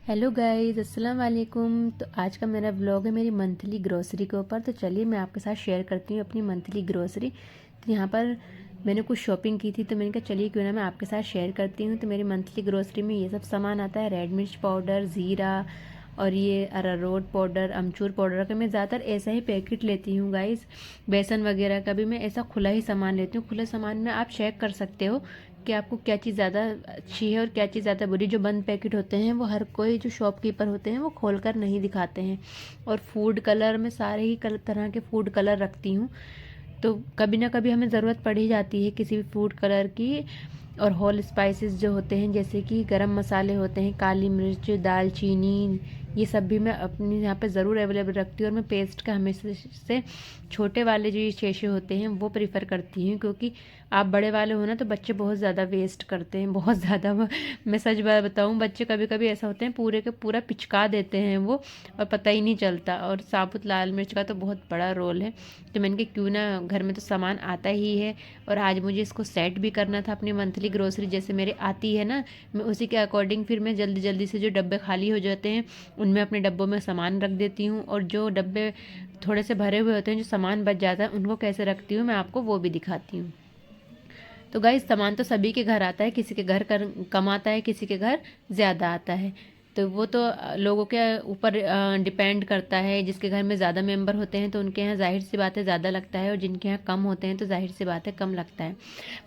Hello guys, अस्सलाम वालेकुम। तो आज का मेरा व्लॉग है मेरी मंथली ग्रोसरी के ऊपर। तो चलिए मैं आपके साथ शेयर करती हूँ अपनी मंथली ग्रोसरी। तो यहाँ पर मैंने कुछ शॉपिंग की थी, तो मैंने कहा चलिए क्यों ना मैं आपके साथ शेयर करती हूँ। तो मेरी मंथली ग्रोसरी में ये सब सामान आता है, रेड मिर्च पाउडर, ज़ीरा और ये अरारोट पाउडर, अमचूर पाउडर का मैं ज़्यादातर ऐसा ही पैकेट लेती हूँ गाइस। बेसन वगैरह का भी मैं ऐसा खुला ही सामान लेती हूँ। खुले सामान में आप चेक कर सकते हो कि आपको क्या चीज़ ज़्यादा अच्छी है और क्या चीज़ ज़्यादा बुरी। जो बंद पैकेट होते हैं वो हर कोई जो शॉपकीपर होते हैं वो खोल कर नहीं दिखाते हैं। और फूड कलर में सारे ही तरह के फूड कलर रखती हूँ। तो कभी ना कभी हमें ज़रूरत पड़ ही जाती है किसी भी फूड कलर की। और होल स्पाइसेस जो होते हैं, जैसे कि गरम मसाले होते हैं, काली मिर्च, दालचीनी, ये सब भी मैं अपनी यहाँ पे ज़रूर अवेलेबल रखती हूँ। और मैं पेस्ट का हमेशा से छोटे वाले जो ये शेशे होते हैं वो प्रीफ़र करती हूँ, क्योंकि आप बड़े वाले हो ना तो बच्चे बहुत ज़्यादा वेस्ट करते हैं, बहुत ज़्यादा। मैं सच बात बताऊँ, बच्चे कभी कभी ऐसा होते हैं पूरे के पूरा पिचका देते हैं वो, और पता ही नहीं चलता। और साबुत लाल मिर्च का तो बहुत बड़ा रोल है। तो मैंने कहा क्यों ना, घर में तो सामान आता ही है और आज मुझे इसको सेट भी करना था अपनी मंथली ग्रोसरी जैसे मेरे आती है ना। मैं उसी के अकॉर्डिंग फिर मैं जल्दी जल्दी से जो डब्बे खाली हो जाते हैं उनमें अपने डब्बों में सामान रख देती हूँ। और जो डब्बे थोड़े से भरे हुए होते हैं, जो सामान बच जाता है, उनको कैसे रखती हूँ मैं आपको वो भी दिखाती हूँ। तो गाइस, सामान तो सभी के घर आता है, किसी के घर कम आता है, किसी के घर ज़्यादा आता है। तो वो तो लोगों के ऊपर डिपेंड करता है। जिसके घर में ज़्यादा मेंबर होते हैं तो उनके यहाँ जाहिर सी बात है ज़्यादा लगता है, और जिनके यहाँ कम होते हैं तो जाहिर सी बात है कम लगता है।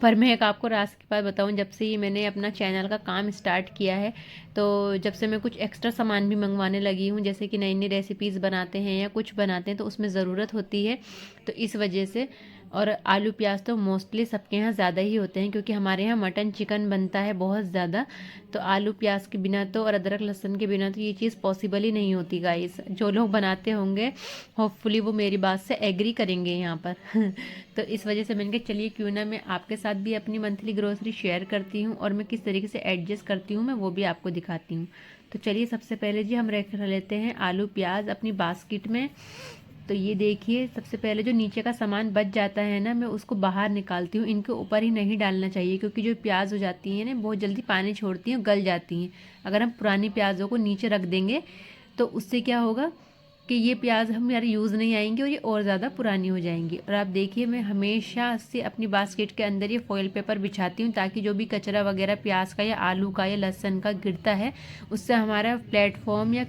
पर मैं एक आपको राज की बात बताऊँ, जब से ये मैंने अपना चैनल का काम स्टार्ट किया है, तो जब से मैं कुछ एक्स्ट्रा सामान भी मंगवाने लगी हूँ, जैसे कि नई नई रेसिपीज़ बनाते हैं या कुछ बनाते हैं तो उसमें ज़रूरत होती है, तो इस वजह से। और आलू प्याज तो मोस्टली सबके यहाँ ज़्यादा ही होते हैं, क्योंकि हमारे यहाँ मटन चिकन बनता है बहुत ज़्यादा। तो आलू प्याज के बिना तो और अदरक लहसुन के बिना तो ये चीज़ पॉसिबल ही नहीं होती गाइस। जो लोग बनाते होंगे होपफुली वो मेरी बात से एग्री करेंगे यहाँ पर। तो इस वजह से मैंने कहा चलिए क्यों ना मैं आपके साथ भी अपनी मंथली ग्रोसरी शेयर करती हूँ, और मैं किस तरीके से एडजस्ट करती हूँ मैं वो भी आपको दिखाती हूँ। तो चलिए सबसे पहले जी हम रख लेते हैं आलू प्याज अपनी बास्केट में। तो ये देखिए, सबसे पहले जो नीचे का सामान बच जाता है ना, मैं उसको बाहर निकालती हूँ। इनके ऊपर ही नहीं डालना चाहिए, क्योंकि जो प्याज हो जाती हैं ना बहुत जल्दी पानी छोड़ती हैं, गल जाती हैं। अगर हम पुरानी प्याज़ों को नीचे रख देंगे तो उससे क्या होगा कि ये प्याज हम यार यूज़ नहीं आएंगी और ये और ज़्यादा पुरानी हो जाएंगी। और आप देखिए, मैं हमेशा से अपनी बास्केट के अंदर ये फॉइल पेपर बिछाती हूँ, ताकि जो भी कचरा वगैरह प्याज का या आलू का या लहसुन का गिरता है उससे हमारा प्लेटफॉर्म या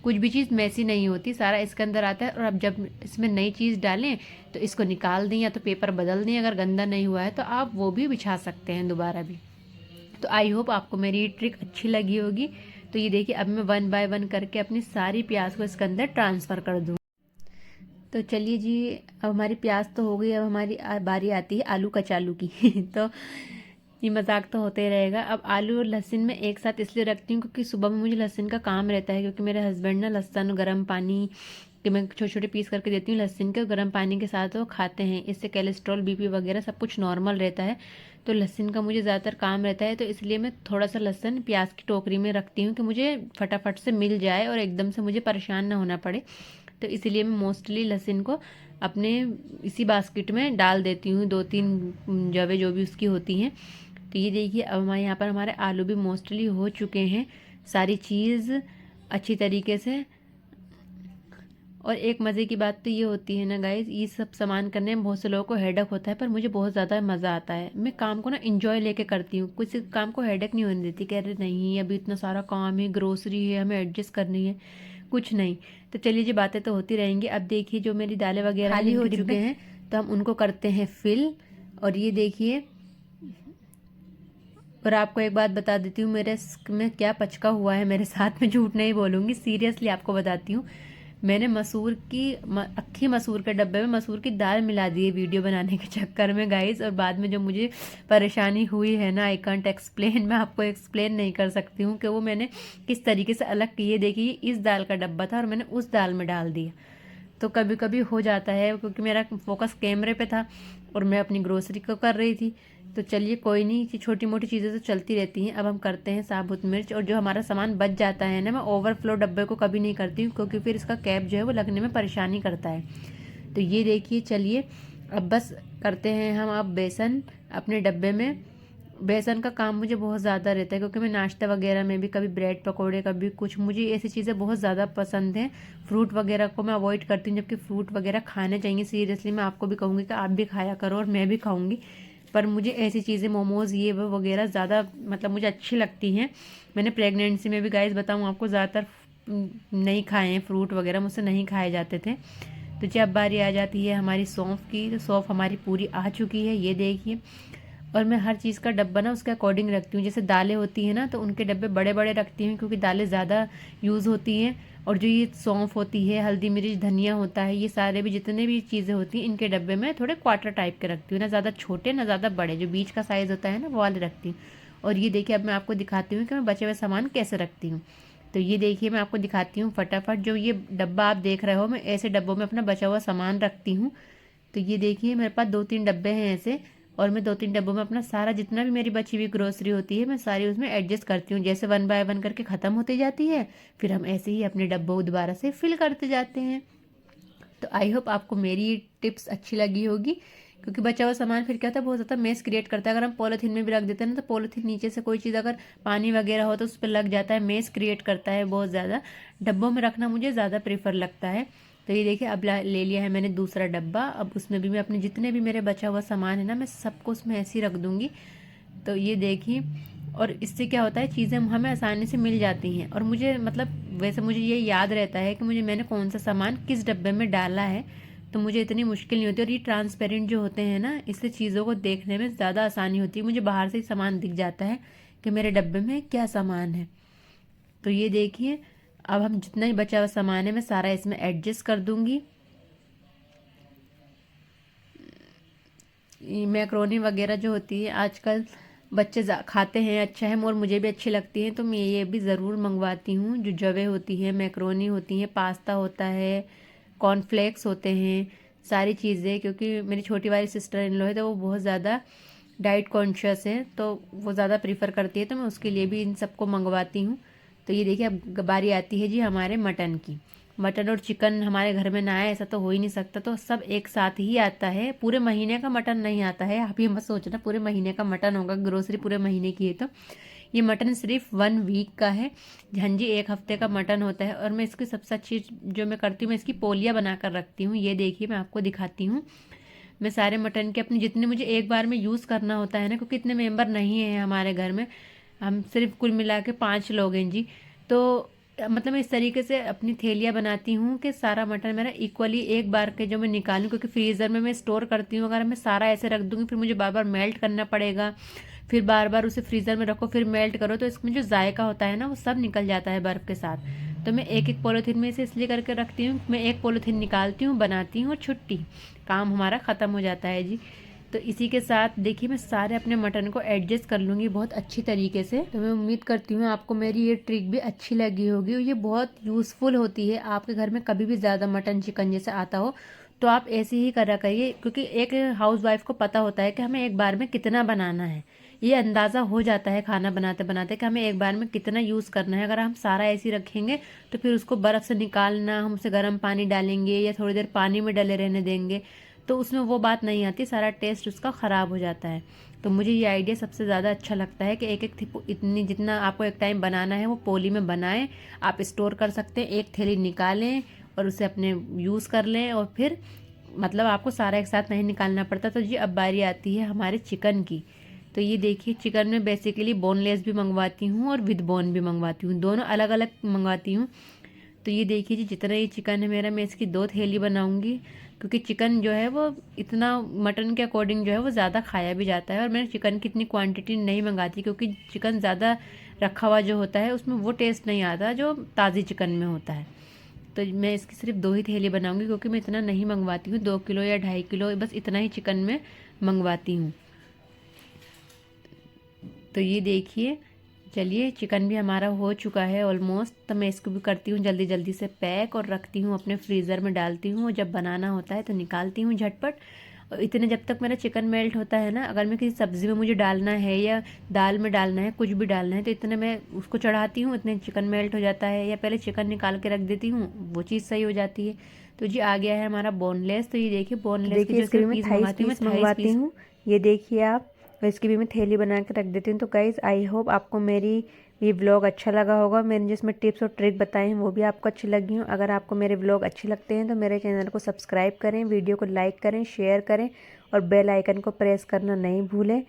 कुछ भी चीज़ मैसी नहीं होती, सारा इसके अंदर आता है। और अब जब इसमें नई चीज़ डालें तो इसको निकाल दें या तो पेपर बदल दें, अगर गंदा नहीं हुआ है तो आप वो भी बिछा सकते हैं दोबारा भी। तो आई होप आपको मेरी ये ट्रिक अच्छी लगी होगी। तो ये देखिए, अब मैं वन बाय वन करके अपनी सारी प्याज को इसके अंदर ट्रांसफ़र कर दूँ। तो चलिए जी, अब हमारी प्याज तो हो गई, अब हमारी बारी आती है आलू कचालू की। तो ये मजाक तो होते ही रहेगा। अब आलू और लहसुन में एक साथ इसलिए रखती हूँ क्योंकि सुबह में मुझे लहसुन का काम रहता है, क्योंकि मेरे हस्बैंड ना लहसुन गर्म पानी कि मैं छोटे छोटे पीस करके देती हूँ लहसुन के, गर्म पानी के साथ वो खाते हैं। इससे कोलेस्ट्रॉल बीपी वगैरह सब कुछ नॉर्मल रहता है। तो लहसुन का मुझे ज़्यादातर काम रहता है, तो इसलिए मैं थोड़ा सा लहसुन प्याज की टोकरी में रखती हूँ कि मुझे फटाफट से मिल जाए और एकदम से मुझे परेशान ना होना पड़े। तो इसलिए मैं मोस्टली लहसुन को अपने इसी बास्केट में डाल देती हूँ, 2-3 जगह जो भी उसकी होती हैं। तो ये देखिए, अब हमारे यहाँ पर हमारे आलू भी मोस्टली हो चुके हैं, सारी चीज़ अच्छी तरीके से। और एक मज़े की बात तो ये होती है ना गाइस, ये सब सामान करने में बहुत से लोगों को हेडक होता है, पर मुझे बहुत ज़्यादा मज़ा आता है। मैं काम को ना इंजॉय लेके करती हूँ, कुछ काम को हेडक नहीं होने देती, कह रहे नहीं अभी इतना सारा काम है, ग्रोसरी है, हमें एडजस्ट करनी है, कुछ नहीं। तो चलिए जी, बातें तो होती रहेंगी। अब देखिए, जो मेरी दालें वगैरह खाली हो चुके हैं तो हम उनको करते हैं फिल। और ये देखिए, और आपको एक बात बता देती हूँ, मेरे में क्या पचका हुआ है मेरे साथ में, झूठ नहीं बोलूँगी, सीरियसली आपको बताती हूँ। मैंने मसूर की अक्खी मसूर के डब्बे में मसूर की दाल मिला दी है वीडियो बनाने के चक्कर में गाइस। और बाद में जो मुझे परेशानी हुई है ना, आई कांट एक्सप्लेन, मैं आपको एक्सप्लेन नहीं कर सकती हूँ कि वो मैंने किस तरीके से अलग की है। देखिए, इस दाल का डब्बा था और मैंने उस दाल में डाल दिया। तो कभी कभी हो जाता है, क्योंकि मेरा फोकस कैमरे पे था और मैं अपनी ग्रोसरी को कर रही थी। तो चलिए कोई नहीं, कि छोटी मोटी चीज़ें तो चलती रहती हैं। अब हम करते हैं साबुत मिर्च। और जो हमारा सामान बच जाता है ना, मैं ओवरफ्लो डब्बे को कभी नहीं करती हूँ, क्योंकि फिर इसका कैप जो है वो लगने में परेशानी करता है। तो ये देखिए, चलिए अब बस करते हैं हम अब बेसन अपने डब्बे में बेसन का काम मुझे बहुत ज़्यादा रहता है, क्योंकि मैं नाश्ता वगैरह में भी कभी ब्रेड पकोड़े कभी कुछ, मुझे ऐसी चीज़ें बहुत ज़्यादा पसंद हैं। फ्रूट वगैरह को मैं अवॉइड करती हूँ, जबकि फ्रूट वगैरह खाने चाहिए। सीरियसली मैं आपको भी कहूँगी कि आप भी खाया करो और मैं भी खाऊँगी, पर मुझे ऐसी चीज़ें मोमोज़ ये वो वगैरह ज़्यादा मतलब मुझे अच्छी लगती हैं। मैंने प्रेगनेंसी में भी गाइस बताऊँ आपको ज़्यादातर नहीं खाए हैं, फ्रूट वगैरह मुझसे नहीं खाए जाते थे। तो जब बारी आ जाती है हमारी सौंफ की, तो सौंफ हमारी पूरी आ चुकी है, ये देखिए। और मैं हर चीज़ का डब्बा ना उसके अकॉर्डिंग रखती हूँ। जैसे दालें होती हैं ना, तो उनके डब्बे बड़े बड़े रखती हूँ, क्योंकि दालें ज़्यादा यूज़ होती हैं। और जो ये सौंफ होती है, हल्दी मिर्च धनिया होता है, ये सारे भी जितने भी चीज़ें होती हैं, इनके डब्बे में थोड़े क्वार्टर टाइप के रखती हूँ, ना ज़्यादा छोटे ना ज़्यादा बड़े, जो बीच का साइज़ होता है ना वो वाले रखती हूँ। और ये देखिए, अब मैं आपको दिखाती हूँ कि मैं बचे हुए सामान कैसे रखती हूँ। तो ये देखिए, मैं आपको दिखाती हूँ फटाफट। जो ये डब्बा आप देख रहे हो, मैं ऐसे डब्बों में अपना बचा हुआ सामान रखती हूँ। तो ये देखिए, मेरे पास 2-3 डब्बे हैं ऐसे, और मैं 2-3 डब्बों में अपना सारा जितना भी मेरी बची हुई ग्रोसरी होती है, मैं सारी उसमें एडजस्ट करती हूँ। जैसे 1 बाय 1 करके ख़त्म होती जाती है, फिर हम ऐसे ही अपने डब्बों को दोबारा से फिल करते जाते हैं। तो आई होप आपको मेरी टिप्स अच्छी लगी होगी, क्योंकि बचा हुआ सामान फिर क्या होता है, बहुत ज़्यादा मेस क्रिएट करता है। अगर हम पॉलीथीन में भी रख देते हैं ना, तो पॉलीथीन नीचे से कोई चीज़ अगर पानी वगैरह हो तो उस पर लग जाता है, मेस क्रिएट करता है बहुत ज़्यादा। डब्बों में रखना मुझे ज़्यादा प्रेफर लगता है। तो ये देखिए, अब ले लिया है मैंने दूसरा डब्बा। अब उसमें भी मैं अपने जितने भी मेरे बचा हुआ सामान है ना, मैं सबको उसमें ऐसे ही रख दूँगी। तो ये देखिए, और इससे क्या होता है, चीज़ें हमें आसानी से मिल जाती हैं। और मुझे मतलब वैसे मुझे ये याद रहता है कि मैंने कौन सा सामान किस डब्बे में डाला है, तो मुझे इतनी मुश्किल नहीं होती। और ये ट्रांसपेरेंट जो होते हैं ना, इससे चीज़ों को देखने में ज़्यादा आसानी होती है। मुझे बाहर से ही सामान दिख जाता है कि मेरे डब्बे में क्या सामान है। तो ये देखिए, अब हम जितना ही बचा हुआ सामान है मैं सारा इसमें एडजस्ट कर दूंगी। मैक्रोनी वगैरह जो होती है आजकल बच्चे खाते हैं, अच्छा है, और मुझे भी अच्छी लगती हैं, तो मैं ये भी ज़रूर मंगवाती हूँ। जो जवे होती हैं, मैक्रोनी होती हैं, पास्ता होता है, कॉर्नफ्लेक्स होते हैं, सारी चीज़ें। क्योंकि मेरी छोटी वाली सिस्टर इन लॉ है, तो वो बहुत ज़्यादा डाइट कॉन्शियस है, तो वो ज़्यादा प्रीफर करती है, तो मैं उसके लिए भी इन सबको मंगवाती हूँ। तो ये देखिए, अब बारी आती है जी हमारे मटन की। मटन और चिकन हमारे घर में ना आए ऐसा तो हो ही नहीं सकता, तो सब एक साथ ही आता है। पूरे महीने का मटन नहीं आता है, आप ये मत सोचना पूरे महीने का मटन होगा। ग्रोसरी पूरे महीने की है, तो ये मटन सिर्फ 1 वीक का है। हाँ जी, 1 हफ्ते का मटन होता है। और मैं इसकी सबसे अच्छी जो मैं करती हूँ, मैं इसकी पोलियाँ बना कर रखती हूँ। ये देखिए, मैं आपको दिखाती हूँ। मैं सारे मटन के अपने जितने मुझे एक बार में यूज़ करना होता है ना, क्योंकि इतने मेंबर नहीं हैं हमारे घर में, हम सिर्फ कुल मिला के 5 लोग हैं जी। तो मतलब मैं इस तरीके से अपनी थैलियाँ बनाती हूँ कि सारा मटन मेरा इक्वली एक बार के जो मैं निकालूँ, क्योंकि फ्रीज़र में मैं स्टोर करती हूँ। अगर मैं सारा ऐसे रख दूँगी, फिर मुझे बार बार मेल्ट करना पड़ेगा, फिर बार बार उसे फ्रीज़र में रखो, फिर मेल्ट करो, तो इसमें जो जायका होता है ना, वो सब निकल जाता है बर्फ़ के साथ। तो मैं एक एक पॉलीथीन में इसे इसलिए करके रखती हूँ, मैं एक पॉलीथीन निकालती हूँ, बनाती हूँ और छुट्टी, काम हमारा ख़त्म हो जाता है जी। तो इसी के साथ देखिए, मैं सारे अपने मटन को एडजस्ट कर लूँगी बहुत अच्छी तरीके से। तो मैं उम्मीद करती हूँ आपको मेरी ये ट्रिक भी अच्छी लगी होगी, और ये बहुत यूज़फुल होती है। आपके घर में कभी भी ज़्यादा मटन चिकन जैसे आता हो, तो आप ऐसे ही करा करिए, क्योंकि एक हाउसवाइफ को पता होता है कि हमें एक बार में कितना बनाना है। ये अंदाज़ा हो जाता है खाना बनाते बनाते कि हमें एक बार में कितना यूज़ करना है। अगर हम सारा ऐसे ही रखेंगे, तो फिर उसको बर्फ़ से निकालना, हम उसे गर्म पानी डालेंगे या थोड़ी देर पानी में डले रहने देंगे, तो उसमें वो बात नहीं आती, सारा टेस्ट उसका ख़राब हो जाता है। तो मुझे ये आइडिया सबसे ज़्यादा अच्छा लगता है कि एक एक इतनी जितना आपको एक टाइम बनाना है वो पोली में बनाएं, आप स्टोर कर सकते हैं। एक थैली निकालें और उसे अपने यूज़ कर लें, और फिर मतलब आपको सारा एक साथ नहीं निकालना पड़ता। तो जी, अब बारी आती है हमारे चिकन की। तो ये देखिए, चिकन में बेसिकली बोनलेस भी मंगवाती हूँ और विद बोन भी मंगवाती हूँ, दोनों अलग अलग मंगवाती हूँ। तो ये देखिए जी, जितना ये चिकन है मेरा, मैं इसकी 2 थैली बनाऊंगी, क्योंकि चिकन जो है वो इतना मटन के अकॉर्डिंग जो है वो ज़्यादा खाया भी जाता है। और मैं चिकन की इतनी क्वांटिटी नहीं मंगाती, क्योंकि चिकन ज़्यादा रखा हुआ जो होता है उसमें वो टेस्ट नहीं आता जो ताज़ी चिकन में होता है। तो मैं इसकी सिर्फ 2 ही थैली बनाऊंगी, क्योंकि मैं इतना नहीं मंगवाती हूँ, 2 किलो या 2.5 किलो, बस इतना ही चिकन में मंगवाती हूँ। तो ये देखिए, चलिए चिकन भी हमारा हो चुका है ऑलमोस्ट। तो मैं इसको भी करती हूँ जल्दी जल्दी से पैक, और रखती हूँ अपने फ्रीज़र में, डालती हूँ, और जब बनाना होता है तो निकालती हूँ झटपट। और इतने जब तक मेरा चिकन मेल्ट होता है ना, अगर मैं किसी सब्ज़ी में मुझे डालना है या दाल में डालना है, कुछ भी डालना है, तो इतने मैं उसको चढ़ाती हूँ, इतने चिकन मेल्ट हो जाता है। या पहले चिकन निकाल के रख देती हूँ, वो चीज़ सही हो जाती है। तो जी, आ गया है हमारा बोनलेस। तो ये देखिए, बोनलेस के जो पीस मंगाती हूँ, मैं थाइस पीस। ये देखिए आप, और इसकी भी मैं थैली बना के रख देती हूँ। तो गाइज़ आई होप आपको मेरी ये व्लॉग अच्छा लगा होगा। मैंने जिसमें टिप्स और ट्रिक बताए हैं वो भी आपको अच्छी लगी हों। अगर आपको मेरे व्लॉग अच्छे लगते हैं तो मेरे चैनल को सब्सक्राइब करें, वीडियो को लाइक करें, शेयर करें और बेल आइकन को प्रेस करना नहीं भूलें।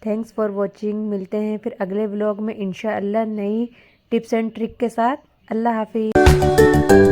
Thanks for watching. मिलते हैं फिर अगले व्लॉग में इंशाअल्लाह नई टिप्स एंड ट्रिक के साथ। अल्लाह हाफिज़।